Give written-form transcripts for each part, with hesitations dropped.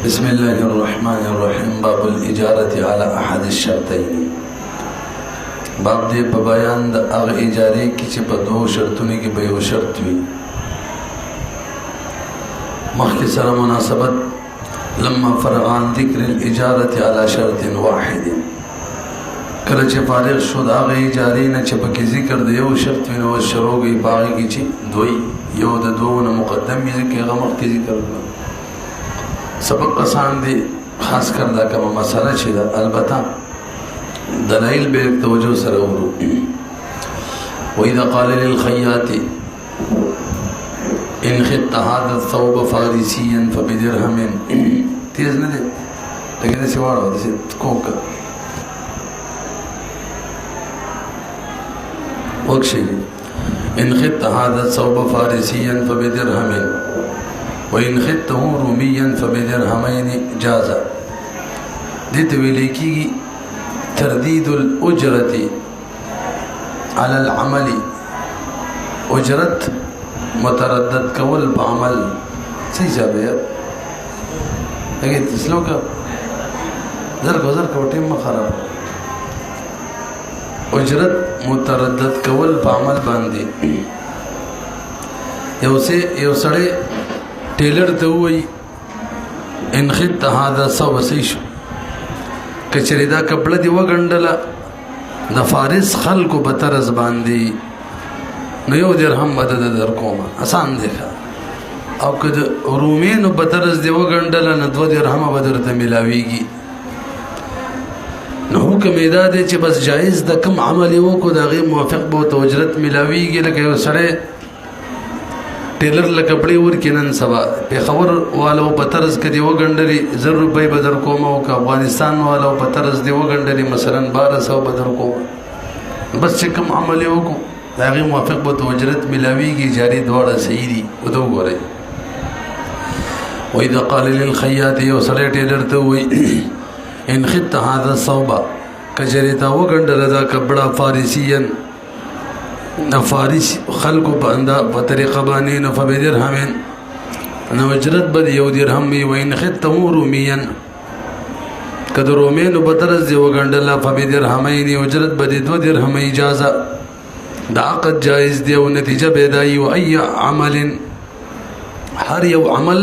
بسم الله الرحمن الرحيم. باب الإجارة على أحد الشرطين. باب دې په بیان د هغه اجارې کې چې په دوه شرطونو کې به یو شرط وي. مخکې سره مناسبت لما فرغ عن ذکر الإجارة على شرط واحد. کله چې فارغ شو د هغه اجارې نه چې پکې ذکر د یو شرط وي نو شروع کوي په هغې کې چې دوی یو د دوو نه مقدم وي ځکه هغه مخکې ذکر کړه. سبق آسان دی خاص کر دا کومه مسله چې ده البته دلائل به توجه سره ورو. وإذا قال للخياط إن خدت هذا الثوب فارسيا فبدرهم تیز نه دی لکه داسې واړه داسې کوکه وکشي. إن خدت هذا الثوب فارسيا فبدرهم وإن خدته روميا فبدرهمين جاز. دې ته ویل کېږي تردید الأجرة على العمل. اجرت متردد کول په عمل صحیح ځای هغه تسلو کا زر کو ټیم خراب. اجرت متردد کول په عمل باندې یو سړی ټیلر ته وای ان خدت هذا ثوب سيش کچری دا کپړه دی وګڼډله د فارس خلکو په طرز باندې نو یو درهم مدد در کومه آسان دی. او که د رومینو په طرز دی وګڼډله نو 2 درهم به درته ملاویږي. نو حکم یې دا دی چې بس جایز د کم عمل یې وکړو د هغې موافق به ورته اجرت ملاویږي. لکه یو سړی ټیلر له کپړې ورکړي نن سبا پېښور والو په طرز کې دی وګڼډلي 1000 روپۍ به در کومه او که افغانستان والو په طرز دی وګڼډلي مثلا 1200 به در کومه. بس چې کوم عمل یې وکړو د هغې موافق به ورته اجرت ملاویږي. جاري دواړه صحیح دي ورته وګورئ. وإذا قال للخياط یو سړی ټیلر ته وایي ان خدت هذا الثوب کچرې تا وګڼډله دا کپړه فارسيا فارس خلقو په طریقه باندې نو فبدرهم نو اجرت به یو درهم وي. وإن خدته روميا که د رومینو په طرز دی وګڼډله فبدرهمین اجرت به 2 درهم اجازه. د عقد جایز دی او نتیجه به دا وي. وأي عمل هر یو عمل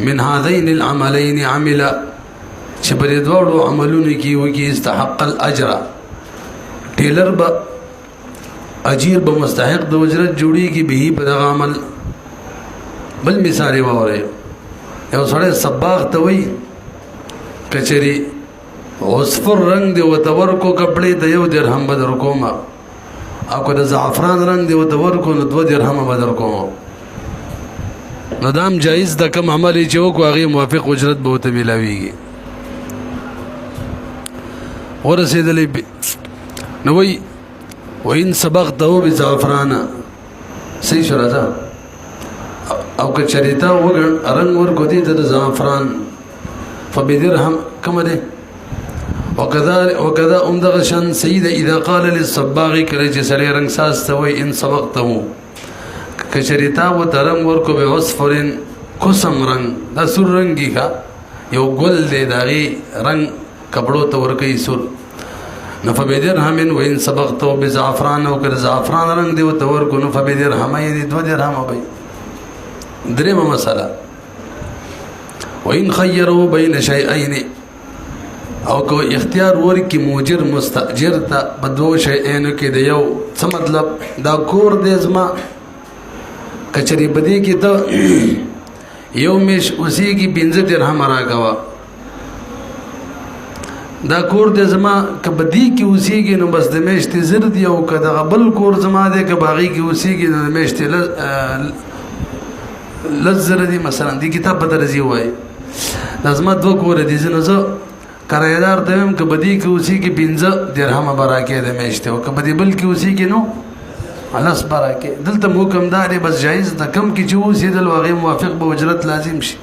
من هذين العملين عمل چې په دې دواړو عملونو کې وکړي استحق الاجر. ټیلر به اجیر به مستحق د اجرت جوړیږي به په دغه عمل. بل مثال یې واورئ. یو سړی صباغ ته وایي کچري عصفر رنګ دی ورته ورکو کپړې د 1 درهم به در کومه او که د زعفران رنګ دی ورته ورکو نو 2 درهم به در کومه. نو دا هم جایز د کم عمل چې وکړو هغې موافق اجرت به ورته میلاویږي. ورسېدلی نو وایي وإن صبغته بزعفران صحیح شو راځه او که چریتا رنګ ورکو دي ته د زعفران فبدرهم کومه دی. وکذا همدغه شان صحیح ده اذا قال للصباغ کله چې سړی رنګ ساز ته وایي ان صبغته که چریتا ورته رنګ ورکو به عصفرن قسم رنګ دا سور رنګي ښه یو ګل دی د هغې رنګ کپړو ته ورکوي سور نو فبدرهم وإن صبغته بزعفران او که زعفران رنګ دی ورته ورکو نو فبدرهمین 2 درهم به. درېمه مسله وإن خيروا بين شيئين او که اختیار ورکړي موجر مستأجر ته په 2 شیانو کې د یو څه مطلب دا کور دی زما کچري په دې کې ته یو میش اوسېږي 15 درهم راکوه. دا کور د زما که بدی کې اوسېږي نو بس د میاشتې 1000 دی او که دغه بل کور زما دی که باغې کې اوسېږي نو د میاشتې 1000 دی. مثلا دې کتاب په درځي وایي دا زما 2 کوره دي نو زه کرایهدار ته وایم که بدی کې اوسېږي 15 درهم به راکې د میاشتې او که بدی بل کې اوسېږي نو 10 به راکې. دلته حکم دا دی بس جایز د کم کې چې اوسېدل هغې موافق به اجرت لازم شي.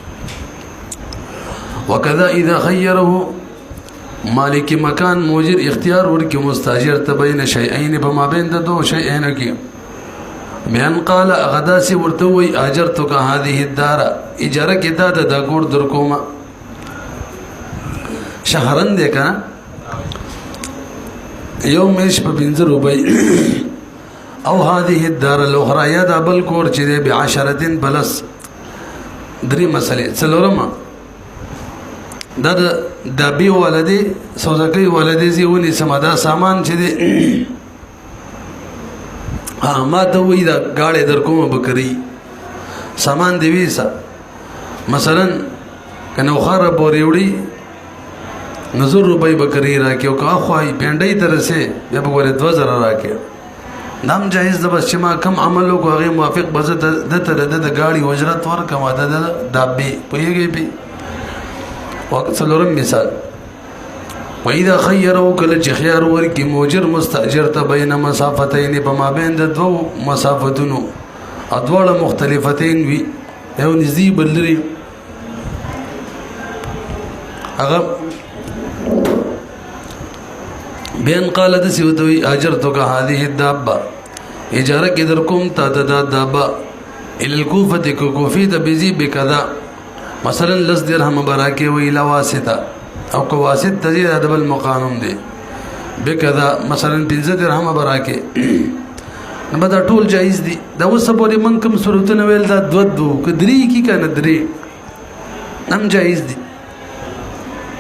وکذا اذا خیره مالک مکان موجر اختیار ورکړي مستاجر ته بین شیئین په مابین د 2 شیئینو کې بیان قال غدا سی ورته وی اجرتک هذه الدار اجاره کې دا د کور در کومه شهرن دی کنه یو میش په 15 روپۍ او هذه الدار الاخرى یا دا بل کور چې دی بعشرتين بلس درې مسلې څلورم دا د بي ولدي سوزکې ولدي زیونی سمدا سامان چې دی ما ته وې دا گاړې در کوم بکری سامان دی ویسا مثلا کنه خره پورې وړي نزور روپۍ بکری راکې او کا خوای پنډۍ ترسه بیا به ور 2000 راکې نام جایز د بس چې ما کم عمل کو هغه موافق بزه د تر د گاڑی اجرت ور کما د دابې پویږي په وخت څلورم مثال وإذا خيروا کل چې خيار ور کی موجر مستاجر ته بین مسافتین په مابین د دوو مسافتونو ادواله مختلفتین وی یو نزدې بلري هغه بین قال د سیوتوی اجرتک هذه الدابه اجاره کې در کوم تا د دابه ال الكوفه کوفی ته بيزي بکذا مثلا لس درهم براکه وی لا واسطه او کو واسطه تزيد ادب المقام دی بکذا مثلا 15 درهم براکه نو دا ټول جایز دي دا اوس په من کوم صورتونه ویل دا دو کدري کی کنه دري نم جایز دي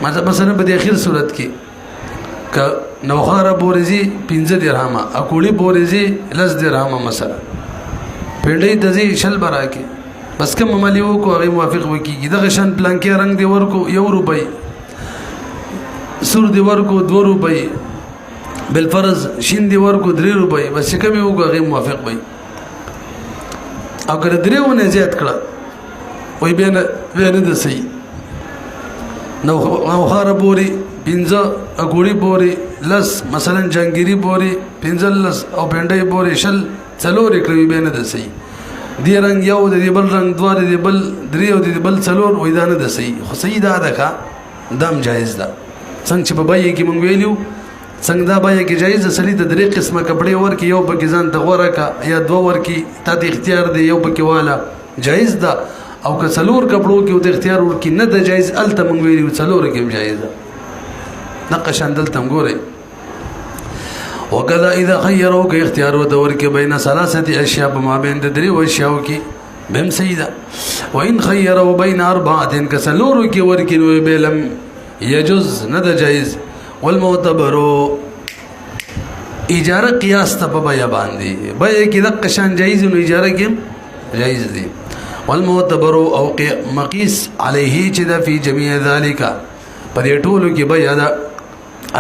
مثلا په اخر صورت کې ک نوخاره بورزي 15 درهم اکوړي بورزي لس درهم مثلا پېډې دزي شل براکه بس کوم مالیو کو هغه موافق وکيږي دغه شان پلان کې رنگ دی ورکو 1 روپۍ سور دی ورکو 2 روپۍ بالفرض شین دی ورکو 3 روپۍ بس کوم یو هغه موافق وي اگر دریونه زیات کړه وای بینه د صحیح نوخاره بوري 15 اګوړي بوري لس مثلا جنگيري بوري 15 لس او پنډي بوري شل څلور کړي بینه د صحیح دی رنگ یو د بل رنگ دوه د بل درې او د بل څلور وې دانه د صحیح خو صحیح دا ده دم جایز ده څنګه چې په بای کې مونږ ویلو څنګه دا بای کې جایز اصلي د درې قسمه کپڑے ورکی یو په ځان ته غوړه کا یا دوه ورکی ته د اختیار دی یو پکې والا جایز ده او که څلور کپړو کې د اختیار ورکی نه د جایز الته مونږ ویلو څلور کې جایز ده نقش اندل تم ګوره وکذا اذا خيروا که اختیار ودور کې بین ثلاثه اشیاء ما بین د درې اشیاء کې بهم سیدا وان خيروا بین اربعه کسلور کې ورکی نو بلم يجوز ند جائز والمعتبر اجاره قیاس ته په بیا باندې بیا کې د قشان جایز نو اجاره کې جایز دي والمعتبر او مقيس عليه چې د فی جميع ذلك پر ټولو کې بیا دا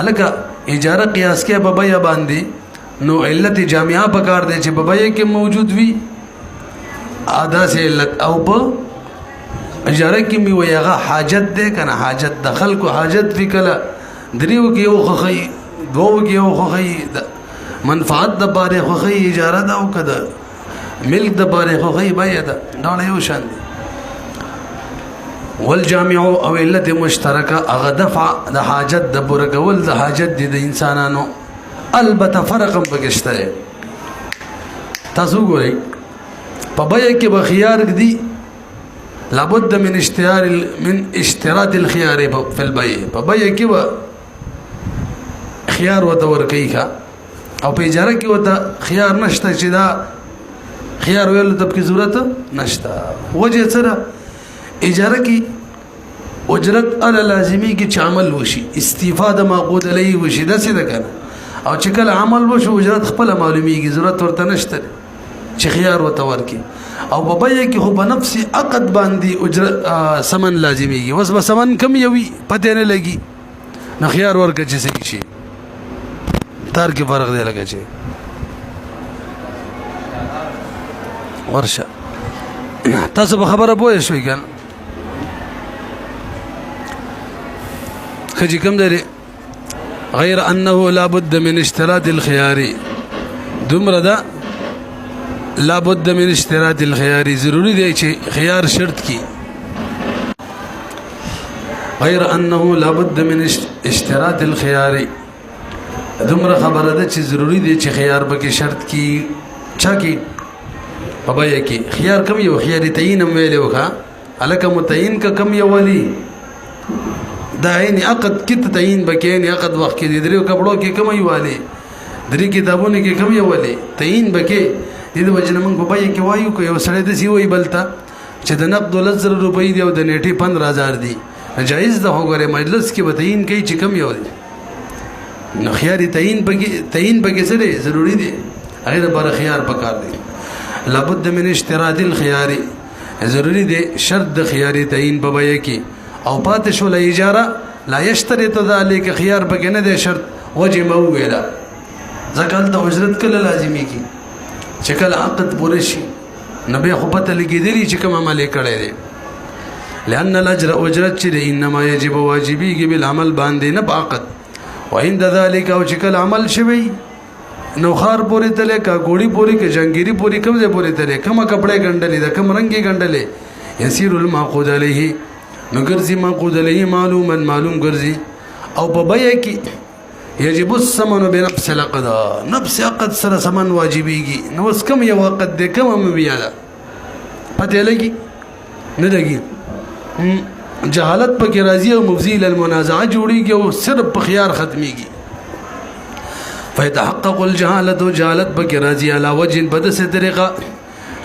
الکه اجاره قیاس کې په بیا باندې نو علت جامعه پکار دی چې په بیا کې موجود وي ادا سے علت او په اجاره کې می ویغه حاجت ده کنه حاجت دخل کو حاجت وکړه دریو کې یو خخی دوو کې یو خخی منفعت د باره خخی اجاره ده او کده ملک د باره خخی بیا ده دا یو شان دي والجامع او علت مشترکه هغه دفع د حاجت د پوره کول د حاجت د انسانانو البته فرق هم پکشته تاسو ګورئ په بیا کې به خيار دي لابد من اشتراط الخيار في البيع په بیا کې به خيار وته ورکی کا او په اجاره کې وته خيار نشته چې دا خيار ویل ته په ضرورت نشته وجه سره اجاره کی اجرت ال لازمی کی عمل وشي استفاده معقود علی وشي د څه ده کنه او چې کله عمل وشي اجرت خپل معلومیږي ضرورت ورته نشته چې خيار وته ورکی او په بیا کې خو په نفس عقد باندې اجرت سمن لازمیږي وس به سمن کم یوي پته نه لګي نو خيار ورکه چې څه شي تار کې فرق دی لګی چې ورشه تاسو به خبره پوه شئ کنه خجی کم دری غیر انه لابد من اشتراط الخيار دمر دا لابد من اشتراط الخيار ضروری دی چې خيار شرط کی غیر انه لابد من اشتراط الخيار دمر خبره ده چې ضروری دی چې خيار به شرط کی چا کی بابا کی خيار کم یو خيار تعین هم ویلو کا الک متعین کا کم یو ولی دا عین عقد کې تعین بکې عین عقد وخت کې درې کپړو کې کم یواله درې کتابونه کې کم یواله تعین بکې دې وجنه موږ په پای کې وایو کو یو سړی د سی وای بلتا چې د نقد 1000 روپۍ دی او د نیټه 15000 دی جایز ده وګوره مجلس کې وتعین کوي چې کم یو دی نو خيار تعین بکې سره ضروری دی غیر بر خيار پکار دی لابد من اشتراط الخيار ضروری دی شرط د خيار تعین په بای کې او پاتې شو له اجاره لا یشترط ذلك خيار پکې نه دی شرط وجه مو ویلا ځکه د اجرت کله لازمي کی چې کله عقد پوره شي نبي خو پته لګیدلی چې کوم عمل کړی دی لأن الاجر اجرت چې انما يجب واجبيږي بالعمل باندې نه عقد وعند ذلك او چې کله عمل شوی نو خار پوری تله کا ګوړی پوری کا جنگيري پوری کوم ځای پوری تله کومه کپڑے ګندلې د کوم رنگي ګندلې يسير المعقود عليه نو ګرځي معقود عليه معلوم ګرځي او په بیا کې يجب الثمن بنفس العقد نفس عقد سره ثمن واجبيږي نو اس کوم یو عقد د کوم بیا ده پته لګي نه لګي جهالت پکې راځي او مفزي للمنازعه جوړيږي او صرف په خيار ختميږي فيتحقق الجهالة جهالت پکې راځي علا وجه بدسه طریقه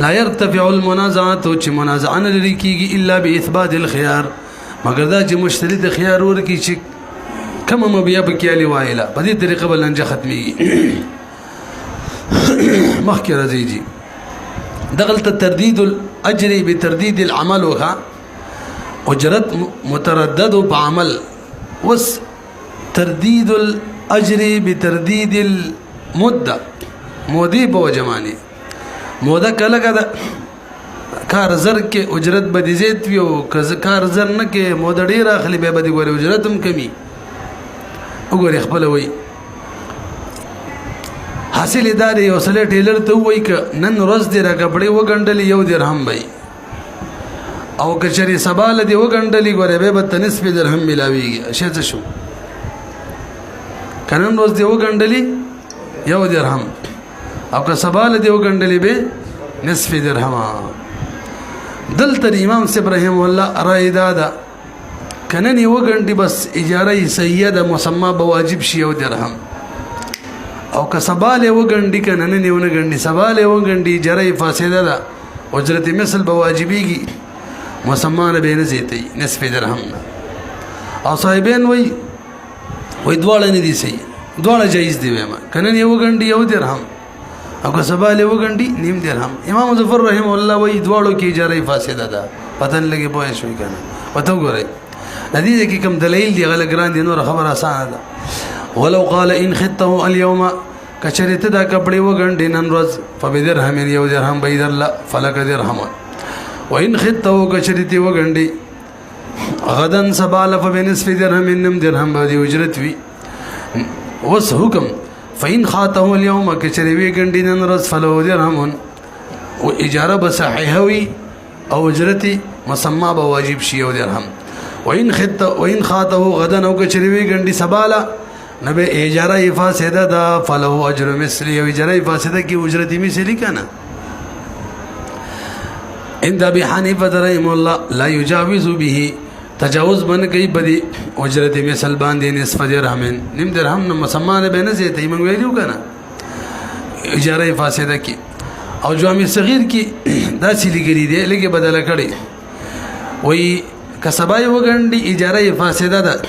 لا يرتفع المنازعات چې منازعه نه لري کیږي الا باثبات الخيار مگر دا چې مشتري د خيار ورکی چې كما مبيا بكيالي وايلا بدي طريقه بلنجه ختمي مخكي رزيجي دخلت ترديد الاجر بترديد العمل وها اجرت متردد بعمل وس ترديد الاجر بترديد المده مودي بوجماني موده کله کده کار زر کې اجرت بدی زیات وي او کار زر نه کې موده ډیر اخلي به بدی ګوري اجرت هم کمی وګوري خپل وای حاصل ادارې او سله ټیلر ته وای ک نن ورځ دې را کپړې وګندلې یو درهم وای او کچري سبال دې وګندلې ګوره به په نسب درهم ملاويږي شه شو کنن ورځ دې وګندلې یو درهم او که سبال دې وګندلې به نسب درهم دلته امام ابراهيم والله رائے دادا کنن یو غندي بس اجاره سیده مسمى بواجب شي او درهم او که سبال یو غندي کنن نه ونه غندي سبال یو غندي اجاره فاسده ده اجرت مثل بواجبيږي مسمى نه به نه زیتی نصف درهم او صاحبین وای دواړه نه دي سي دواړه جایز دي ما کنن یو غندي یو درهم او که سبال یو غندي نیم درهم امام ظفر رحم الله وای دواړو کې اجاره فاسده ده پتن لګي پوه شوي کنه وته ګورئ ندی کې کوم دلیل دی غل ګران دي نور خبر آسان ده ولو قال ان خطه اليوم کچریته دا کپڑے وګنډ نن ورځ فبدرهم یو درهم بيد الله فلك درهم وان خطه کچریته وګنډ غدن سبال فبنصف درهم نم درهم به اجرت وی وس حکم فإن خاطه اليوم كشري ويغندين نرس فلو درهم واجاره بصحيحه وي او اجرتي مسمى بواجب شي او درهم وإن خاطه غدا او كشري ويغندي سبالا نبي اجاره فاسده دا فلو اجر مثلي او اجاره فاسده کی اجرتي مثلي كنا عند ابي حنيفه رحمه الله لا يجاوز به تجاوز بن گئی بدی اجرت مثل باندې نصف درهم نیم درهم نو مسمان به نه زیته موږ ویلو کنه اجاره فاسده کی او جامع صغیر کی دا سلی گری دی لګي بدل کړي وای کسبای وګندي اجاره فاسده ده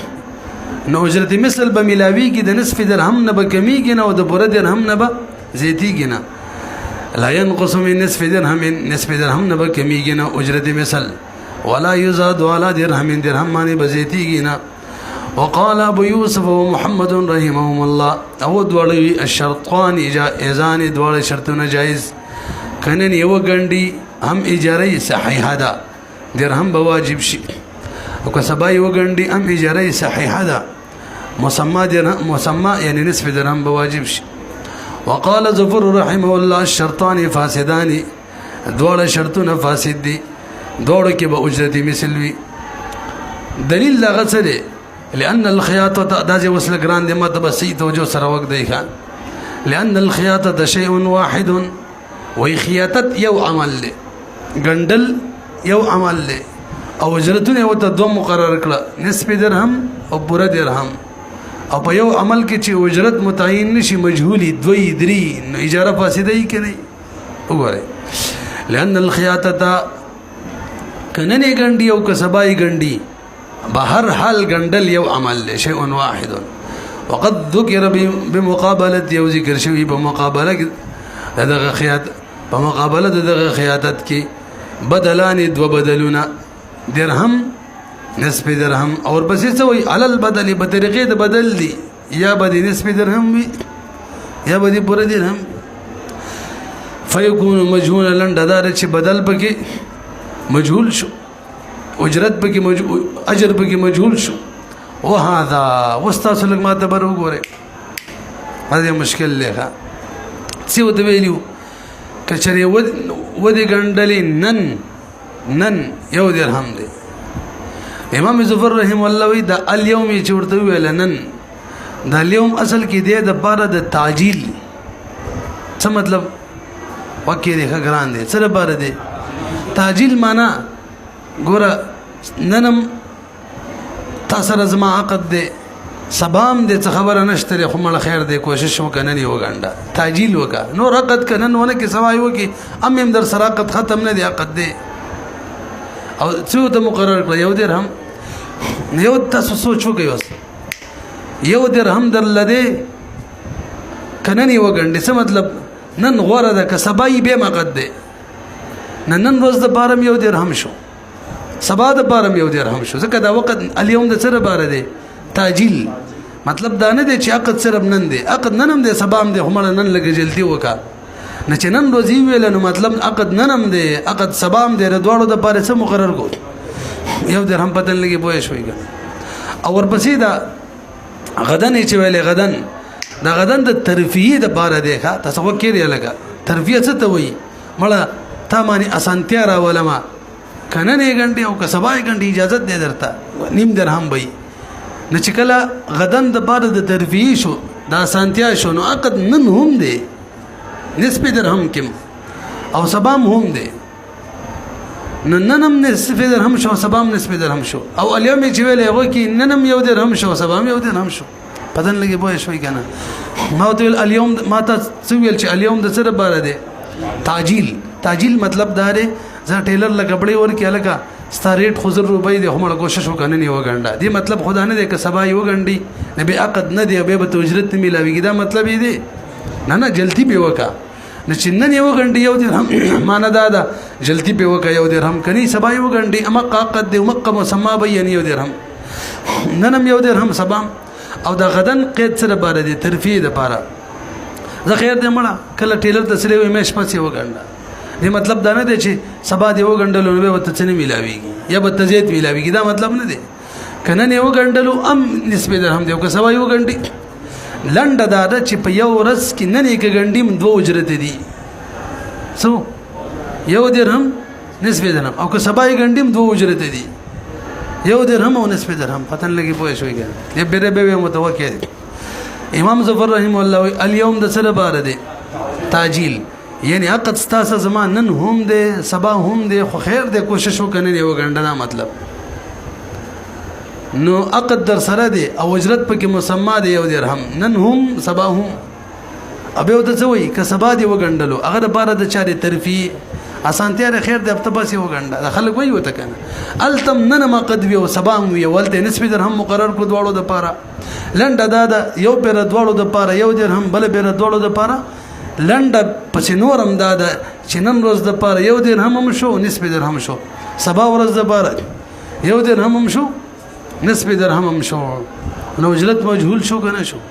نو اجرت مثل به ملاوی کی د نصف درهم نه به کمیږي نه او د پوره درهم نه به زیتیږي نه لا ينقص من نصف درهم نه به کمیږي نه اجرت مثل ولا يزاد ولا درهم معنی بزیتیږي وقال ابو يوسف ومحمد رحمهم الله او دوړي الشرطان اذان دوړي شرطونه جائز کنن یو غندي هم اجاره صحیحه ده درهم بواجب شي او کسبا یو غندي هم اجاره صحیحه ده مسمى يعني نصف درهم بواجب شي وقال ظفر رحمه الله الشرطان فاسدان دوړي شرطونه فاسد دي دوړو کې به اجرتي مثل وي دلیل لغه څه دی لأن الخياطة دازي وصل ګران دي مته بسې توجه سره وګ دی ښا لأن الخياطة شيء واحد وهي خياطت یو عمل له ګندل یو عمل له او اجرتونه وته دو مقرر کړه نصف درهم او پوره درهم او په یو عمل کې چې اجرت متعین نشي مجهولي دوی دري نو اجاره فاسده ای کني وګوره لئن الخياطه کننه ګنډي او کسبای ګنډي بهر حال ګنډل یو عمل له شی واحد وقد ذكر بمقابله یو ذکر شوی په مقابله دغه خیاط په مقابله دغه خیاطت کې بدلان دو بدلونه درهم نصف درهم اور بس څه وي علل بدل په طریقې د بدل دي یا به نصف درهم وي یا به پوره درهم فيكون مجهولا لنددار چې بدل پکې مجهول شو اجرت پکې مجهول اجر پکې مجهول شو وهذا واستاصل ما تبر وګوره هغه مشکل لغه څه وته ویلو کچري ودی ګندلې نن یو درهم دی امام ظفر رحم الله وی دا اليوم چې ورته ویل نن دا اليوم اصل کې دی د بار د تعجیل څه مطلب وکي دی ګران دی څه بار دی تعجیل معنا ګوره ننم تاسو زما عقد دی سبام دې خبره نشته خو مړ خیر دې کوشش وکنه نه وګنده تعجیل وکا نو عقد کنن ونه کې سوای وکي ام در سراقت ختم نه دی عقد دی او څو ته مقرر کړ یو درهم یو تاسو سوچ وکي اوس یو درهم در لده کنه نه وګنده څه مطلب نن غوړه ده کسبای به مقد دی نن روز د بارم یو درهم شو سبا د بارم یو درهم شو ځکه دا وخت اليوم د سره بار دی تعجیل مطلب دا نه دی چې عقد صرف نن دی عقد ننم دی سبا هم دی همړ نن لګ جلتی وکا نه چې نن روزي ویل نو مطلب عقد ننم دی عقد سبا هم دی دواړو د پاره څه مقرر کو یو درهم بدل لګي بوې شوې او ورپسې دا غدن چې ویلې غدن دا غدن د ترفیه د پاره دی ښا تاسو وکړئ لګا ترفیه څه ته وایي مړه تا مانی اسانتیا را ولما کنه نه غنډي او کسبای غنډي اجازه دې درته نیم درهم وي نه چې کله غدن د بار د ترفیه شو دا سانتیا شو نو عقد نن هم دی نسبه درهم کم او سبام هم دی ننم نسبه درهم شو سبام نسبه درهم شو او اليوم چې ویلې هغه کې ننم یو درهم شو سبام یو درهم شو پدن لګي بوې شوي کنه ما ته اليوم ما ته سویل چې اليوم د سره بار دی تعجیل مطلب دا دی زه ټیلر لا کپڑے ورکی الګه ستا ریټ خو 100 روپۍ دی همړه کوشش وکنه نه وګنډه دی مطلب خدا نه دی که سبا یو غنډي نه به عقد نه دی به به اجرت نه ملاويږي دا مطلب دی نه جلتی به وکا نه چې نن یو غنډي یو درهم معنا دا جلتی به وکا یو درهم کني سبا یو غنډي اما عقد دی مقام مسما بیان یو درهم ننم یو درهم سبا او دا غدن قید سره بار دی ترفیه د پاره زه خیر دې مړه کله ټیلر ته سره وې مېش پسې وګنډه دی مطلب دا نه دی چې سبا دی وګنډلو نو به وته څه نه ملاويږي یا به تزيد ملاويږي دا مطلب نه دی کنه نه وګنډلو ام نسبه درهم دی او که سبا یو غنډي لنډه دا چې په یو ورځ کې نه نه کې غنډي من دوه اجرت دي سو یو درهم نسبه درهم او که سبا یې غنډي من دوه اجرت دي یو درهم او نسبه درهم پتن لګي پوه شوې ګر دې بیره به متوکل امام ظفر رحم الله اليوم د سره بار دی تعجیل یعنی عقد ستاسو زمان نن هم دی سبا هم دی خو خیر دی کوشش وکنه دی وګنډه مطلب نو عقد در سره دی او اجرت پکې مسما دی یو درهم نن هم سبا هم ابه وته څه وای ک سبا دی وګنډلو هغه د بار د چاري ترفی اسانتیا خیر دی په تاسو وګنډه خلک وای وته کنه التم نن ما قد وی او سبا وی ولته نسبه درهم مقرر کو دواړو د پاره لنډه دا یو پیر دواړو د پاره یو درهم بل پیر دواړو د پاره لنډه پس نورم دا چې نن روز د پاره یو درهم هم شو نسبه درهم شو سبا ورځ د پاره یو درهم هم شو نسبه درهم هم شو نو اجرت مجهول شو کنه شو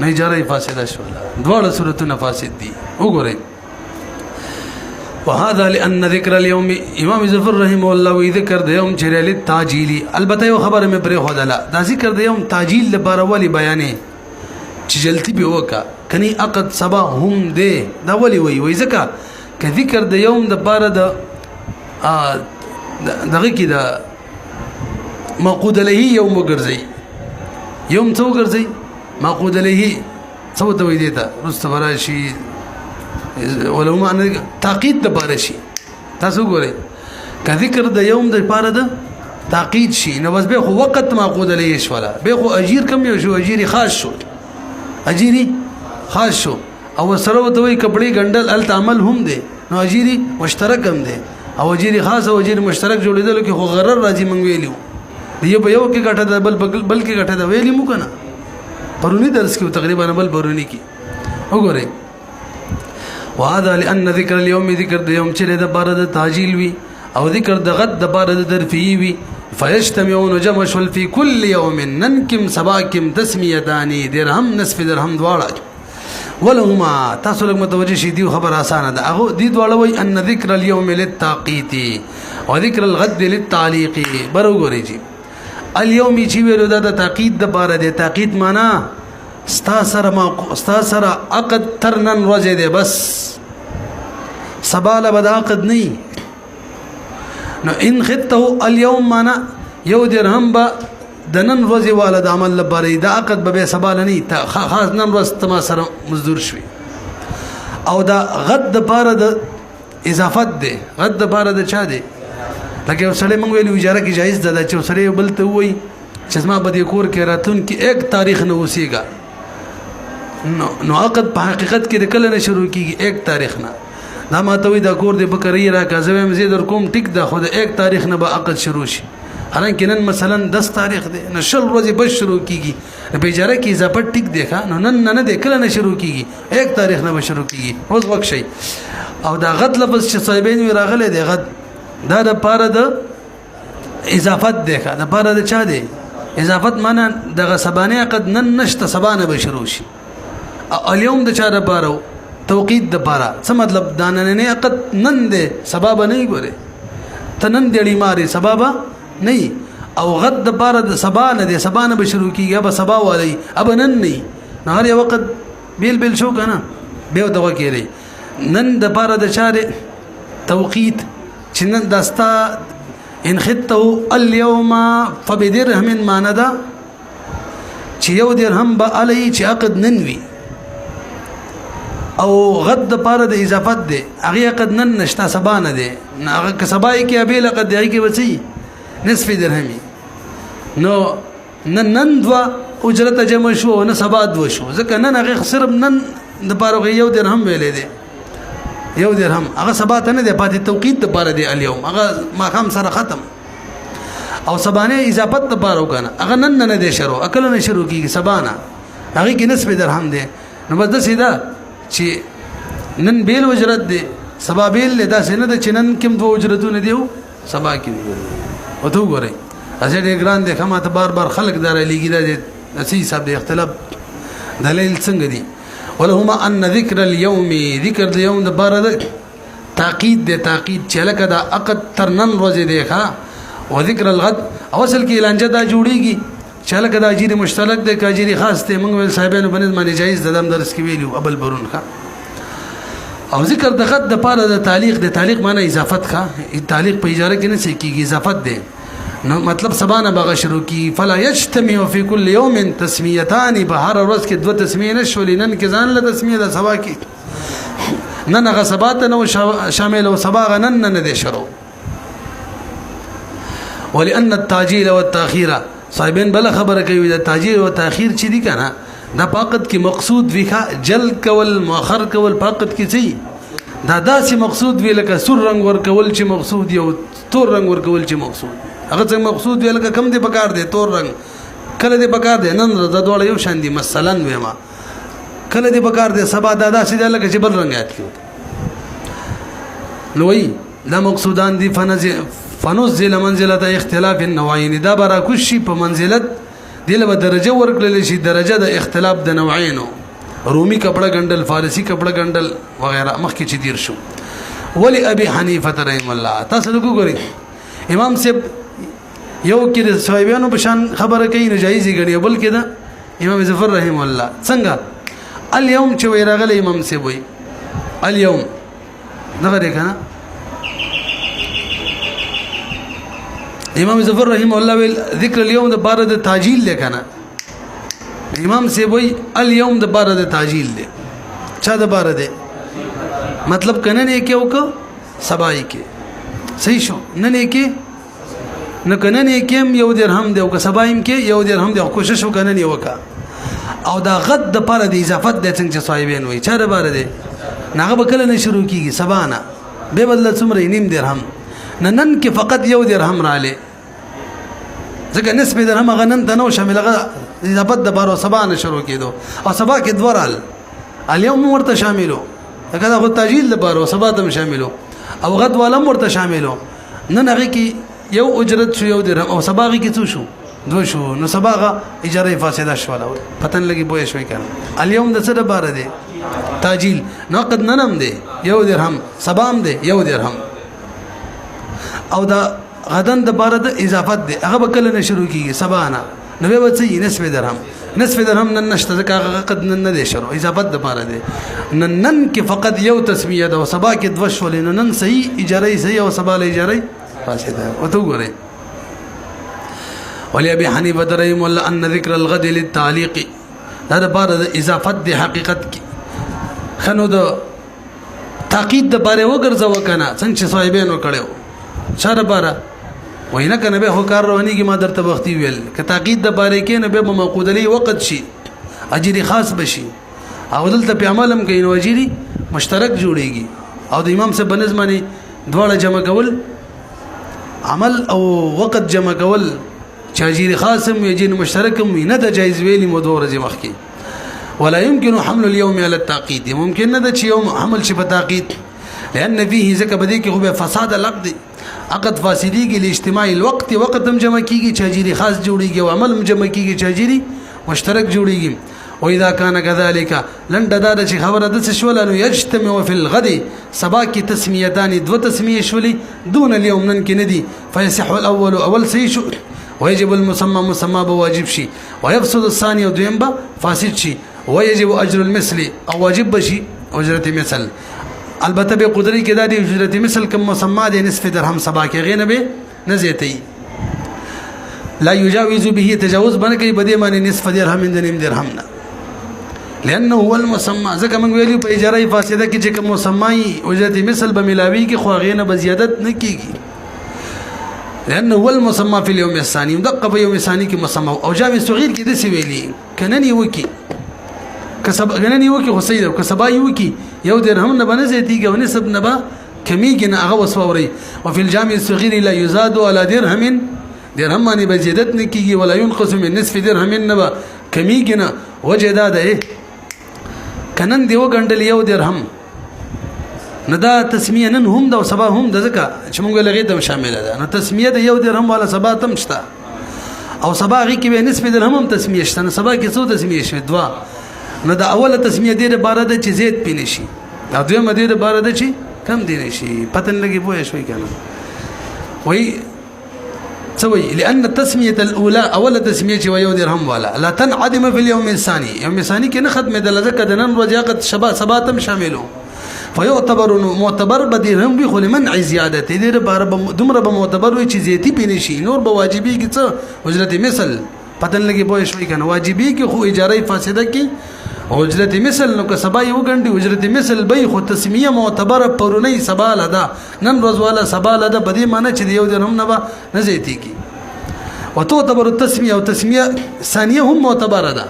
نه اجاره فاسده شو دواړه صورتونه فاسد دي وګورئ وهذا لان ذكر اليوم امام ظفر رحمه الله وی ذکر د یوم چې ل تعجیلی البته یو خبره مې پرې خدلا دا ذکر د یوم تعجیل لپاره ولی بیانې چې جلتی به وکا کني عقد سبا هم دی دا ولی وی ځکه ک ذکر د یوم د بار د دغه کې د معقود له یوم ګرځي یوم څو ګرځي معقود له څو ته وی دیتا مستوراشي ولو معنی تاقید د بار شي تاسو ګورئ ک ذکر د یوم د پاره د تاقید شي نو بس به خو وخت معقود علیه شولا به خو اجیر کم یو شو اجیر خاص شو اجیری خاص شو او سره وته وي کپڑے ګندل ال تعامل هم دي نو اجیری مشترک هم دي او اجیری خاص او اجیری مشترک جوړیدل کې خو غرر راځي مونږ ویلو دی په یو کې غټه ده بل کې غټه ده ویلی مو کنه پرونی درس کې تقریبا بل پرونی کې وګورئ وهذا لان ذکر اليوم ذکر د یوم چې د بار د تاجیل وی او ذکر د غد د بار د درفی وی فیجتمعون جمع شل فی کل یوم ننکم سباکم تسمیتانی درهم نصف درهم دواړه ولهما تاسو لږ متوجه شئ دی خبر اسانه ده هغه دی دواړه وی ان ذکر اليوم للتاقیت او ذکر الغد للتعلیق برګوري جی اليوم چې ویلو دا د تاقید د بار د تاقید معنا ستا سره عقد ترنن روزه ده بس سباله بد عقد نه نو ان خدته اليوم معنا یو درهم با د نن روزه والا د عمل لپاره د عقد به سباله نه خاص نن روز تما سره مزدور شوي او دا غد د بار د اضافت ده غد د بار د چا ده لکه یو سړی مونږ ویلو اجاره کې جایز ده چې سړی بل ته وایي چې زما به د کور کې راتون کې یک تاریخ نه اوسېږه نو عقد په حقیقت کې د کله نه شروع کېږي یک تاریخ نه دا ماته وایي دا کور د بکرۍ راکړه زه وایم زه در کوم ټیک ده خو د یک تاریخ نه به عقد شروع شي حالانکه نن مثلا 10 تاریخ دی نو شل ورځې بس شروع کېږي په اجاره کې اضافه ټیک دی نو نن نه دی کله نه شروع کېږي یک تاریخ نه به شروع کېږي اوس وخت شي او دا غد لفظ چې صاحبین وی راغلی دی غد دا د پاره د اضافت دی د پاره د چا دی اضافت معنا د سبانه عقد نن نشته سبانه به شروع شي اليوم د چا د پاره توقید د پاره څه مطلب دا نن نه عقد نن دی سبب نه ګوره تنن دی ماري سبب نه او غد د پاره د سبانه دی سبانه به شروع کیږي به سبا والی اب نن نه هر یو وخت بیل شو کنه به دغه کېږي نن د پاره د چا توقید چې نن داستا ان خدته اليوم فبدرهم معنا دا چې یو درهم به علی چې عقد ننوي او غد د پاره د اضافت دی هغه عقد نن نشتا سبا نه دی هغه که سبا کې ابي لقد دی کې وسی نصف درهمي نو نن دوا اجرت جمع شو نه سبا دو شو ځکه نن هغه صرف نن د پاره یو درهم ویلې دی یو درهم هغه سبا ته نه دی پاتې توقید د پاره دی اليوم هغه ما خام سره ختم او سبانه اضافت د پاره وکنه هغه نن نه دی شروع اکل نه شروع کیږي سبانه هغه کې نصف درهم دی نو بس د سیدا چې نن بیل اجرت دی سبا بیل له داسې نه د چنن کوم دو اجرتونه دیو سبا کې او ته وګورئ اسې ډېر ګران دی خمه ته بار خلق دار لګی دا اسی حساب د اختلاف دلیل څنګه دی ولهما ان ذکر اليوم ذکر د یوم د بار د تاقید د تاقید چې لکه دا عقد ترنن روزه دی ښا او ذکر الغد اوصل کې لانجه دا جوړیږي چې لکه دا اجیر مشترک دی که اجیر خاص دی موږ صاحبانو باندې باندې جایز د دم درس کې ویلو ابل برون ښا او ذکر د غد د پاره د تعلیق معنی اضافت ښا تعلیق په اجاره کې نه سې کېږي اضافت دی نو مطلب سبانه بغه شروع کی فلا یجتمع فی کل یوم تسمیتان بهر ورځ کې دو تسمیه نشولې نن کې ځان له تسمیه د سبا کې نن هغه سبات نو شامل او سبا غنن نه دي شروع ولان التاجيل والتاخير صاحبین بل خبره کوي د تاجیل او تاخير چې دي کنه دا فقط کې مقصود ویخه جل کول مؤخر کول فقط کې چي دا داسې مقصود وی لکه سور رنگ ور کول چې مقصود یو تور رنگ ور کول چې مقصود هغه څنګه مقصود وی لکه کم دی بکار دی تور رنگ کله دی بکار دی نن د دوړ یو شان دی مثلا وېما کله دی بکار دی سبا دادا سیده لکه چې بل رنگ یاد کیو نو وی لا مقصودان دی فنزل منزله اختلاف النوعين دا برا کوشي په منزلت دله درجه ورکړل شي درجه د اختلاف د نوعینو رومي کپڑا ګندل فارسی کپڑا ګندل وغیرہ مخکې چې دیر شو ولی ابي حنیفه رحم الله تاسو وګورئ امام صاحب یو کې د صحابانو په شان خبره کوي نجایز غړي بل کې دا امام ظفر رحم الله څنګه اليوم چې وی راغلی امام صاحب وی اليوم دغه دی کنه امام ظفر رحم الله ویل ذکر اليوم د بار د تاجیل لیکنه امام صاحب وی اليوم د بار د تاجیل دی چا د بار دی مطلب کنه نه کې وک سبای کې صحیح شو نه نه کې نو کنه نه کېم یو درهم دی او که سبا هم کې یو درهم دی کوشش وکنه نه وکا او دا غد د پر د اضافت د څنګه صاحبین وي چاره بار دی ناغه بکله نه شروع کیږي سبا نه به بدل څومره نیم درهم نن کې فقط یو درهم رااله ځکه نسبه درهم غنن ته نو شامل غا اضافت د بارو سبا نه شروع کیدو او سبا کې دورال اليوم ورته شاملو دا خو تاجیل د بارو سبا ته شاملو او غد ولم ورته شاملو نن هغه کې یو اجرت شو یو درهم او سبا کې څه شو دو شو نو سباغه اجاره فاسده شو ولا پتن لګي بوې شوي کړه اليوم د څه د بار دی تاجیل نقد ننم دی یو درهم سبام دی یو درهم او دا غدن د بار د اضافت دی هغه بکله نه شروع کیږي سبا نه نو به وڅي نصف درهم نن نشته ځکه قد نن نه دی شروع اضافت د بار دی نن کې فقط یو تسمیه ده او سبا کې دوه شول نن صحیح اجاره صحیح او سبا له اجاره فاسده او تو ګورئ ولأبي حنيفة رحمه الله أن ذكر الغد للتعليق هذا بارد إضافة دي حقيقت کی خنو دا تاقید دا باره وگرزا وکنا سنچ صاحبینو کڑیو چار بارا وینا کنه به هو کار روانی کی ما در تبختی ویل که تاقید دا باره کې نه به موقودلی وقت شي اجری خاص بشي او دلته په عملم کې نو اجری مشترک جوړيږي او د امام سے بنظمانی دواړه جمع کول عمل او وقت جمع کول چاجير خاصم يجين مشتركم ندى جايز ويلي مدور زي مخكي ولا يمكن حمل اليوم على التعقيد ممكن ندى يوم حمل شبه تعقيد لأن فيه زكا بديك هو فساد العقد عقد فاسديكي لاجتماع الوقت وقت جمع كيكي چاجيري خاص جوړيږي وعمل جمع كيكي چاجيري مشترك جوړيږي وإذا كان كذلك لن دادا چې خبره د شول نو يجتمع في الغد سبا کی تسميتان دو تسميه شولي دون اليوم نن کې ندي فيصح الاول اول سي ويجب مسمى بواجب شي ويفسد الثاني ودویم با فاسد شي ويجب اجر المثل او واجب بشي اجرت مثل البته به قدرت کې د اجرت مثل کوم مسمى د نصف درهم سبا کې غینه به نزيتي لا يجاوز به تجاوز بنکې بده معنی نصف درهم د نیم درهم نه لانه هو المسمى ځکه موږ ویلو په اجاره فاسده کې چې کوم مسمى اجرت مثل به ملاوي کې خو غینه به زیادت نه کیږي لأنه هو المسمى في اليوم الثاني ودقة في يوم الثاني كمسمى أو جامع صغير كده سويلي كنني وكي كنني وكي خسيدة وكسباي وكي يو درهم نبا نزيتيجا ونسب نبا كميجنا أغوص فوري وفي الجامع الصغير لا يزاد على درهم ماني بزيادت نكيجي ولا ينقص من نصف درهم نبا كميجنا وجداد إيه كنن دي وغندل يو درهم ندا تسمیه نن هم دا او سبا هم د ځکه چې موږ لغې ته شامل ده نو تسمیه د یو درهم ولا سبا تم شته او سبا غي کې به نسبه درهم هم تسمیه شته نو سبا کې څو تسمیه شوه دوا نو دا اوله تسمیه د بار د چې زید پینې شي دا دویمه د بار د چې کم دی شي پتن لګي پوهه شوي کنه وای سوي لان التسميه الاولى اول تسميه چې یو درهم ولا لا تنعدم في اليوم الثاني يوم الثاني کې نه ختمه د لزکه د نن ورځ یاقت سبا تم شاملو فيعتبر معتبر بدرهم بي خل منع زيادته دې بار دمر به معتبر وي چې زيتي پینشي نور به واجبي کې څه اجرت مثل پتن لګي پوه شوي کنه واجبي کې خو اجاره فاسده کې اجرت مثل نو که سبا یو غندي اجرت مثل به خو تسمیه معتبر پرونی سبا لدا نن روز والا سبا لدا بدی معنی چې یو درهم نه نه زيتي کې وتعتبر التسميه او تسميه ثانيه هم معتبره ده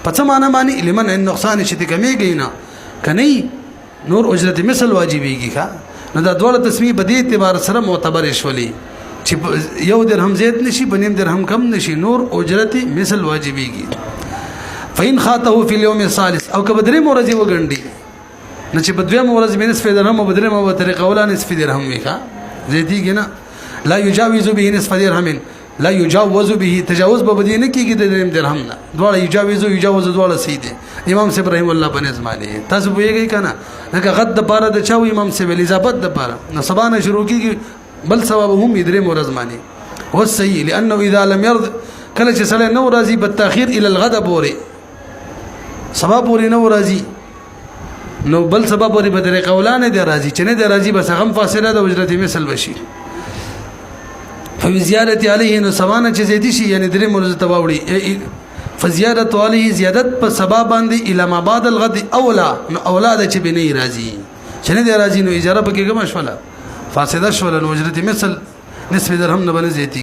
پڅ معنی لمن النقصان چې کمیږي نه کني نور اجرت مثل واجبيږي ښا نو دا ډول تسمیه بدی اعتبار سره معتبر شولي چې یو درهم زیات نشي بنیم درهم کم نشي نور اجرت مثل واجبيږي فین خاطه فی اليوم الثالث او کبدری مورزی وګنډي نه چې بدوی مورز به نصف درهم او بدری مو طریقه ولا نصف درهم وی ښا زیاتیږي نه لا یجاوز به نصف درهم لا يجاوز به تجاوز به بدینه کیږي د درهم نه دواړه یجاوز دواړه سیده امام صاحب رحم الله په نظمانی تاسو ویږئ کنه دغه غد د پاره د چاو امام صاحب الیزابت د پاره نو سبانه شروع کیږي بل ثواب هم ادری مرزمانی هو صحیح لانه اذا لم يرض کله چې سره نو راضي بالتاخير الى الغد بوري سبب بوري نو راضي نو بل سبب بوري بدره قولانه دی راضي چې نه دی راضي بس غم فاصله د اجرت مثل بشي فزيادة عليه نو سوانه چې زیدي شي یعنی درې مرزه تواوړي فزيادة عليه زیادت په سبب باندې اله ما بعد الغد اولا نو اولاد چې بنې راضي چې نه دی راضي نو اجاره پکې کوم شوله فاسده شوله نو اجرت مثل نصف درهم نه باندې زیاتی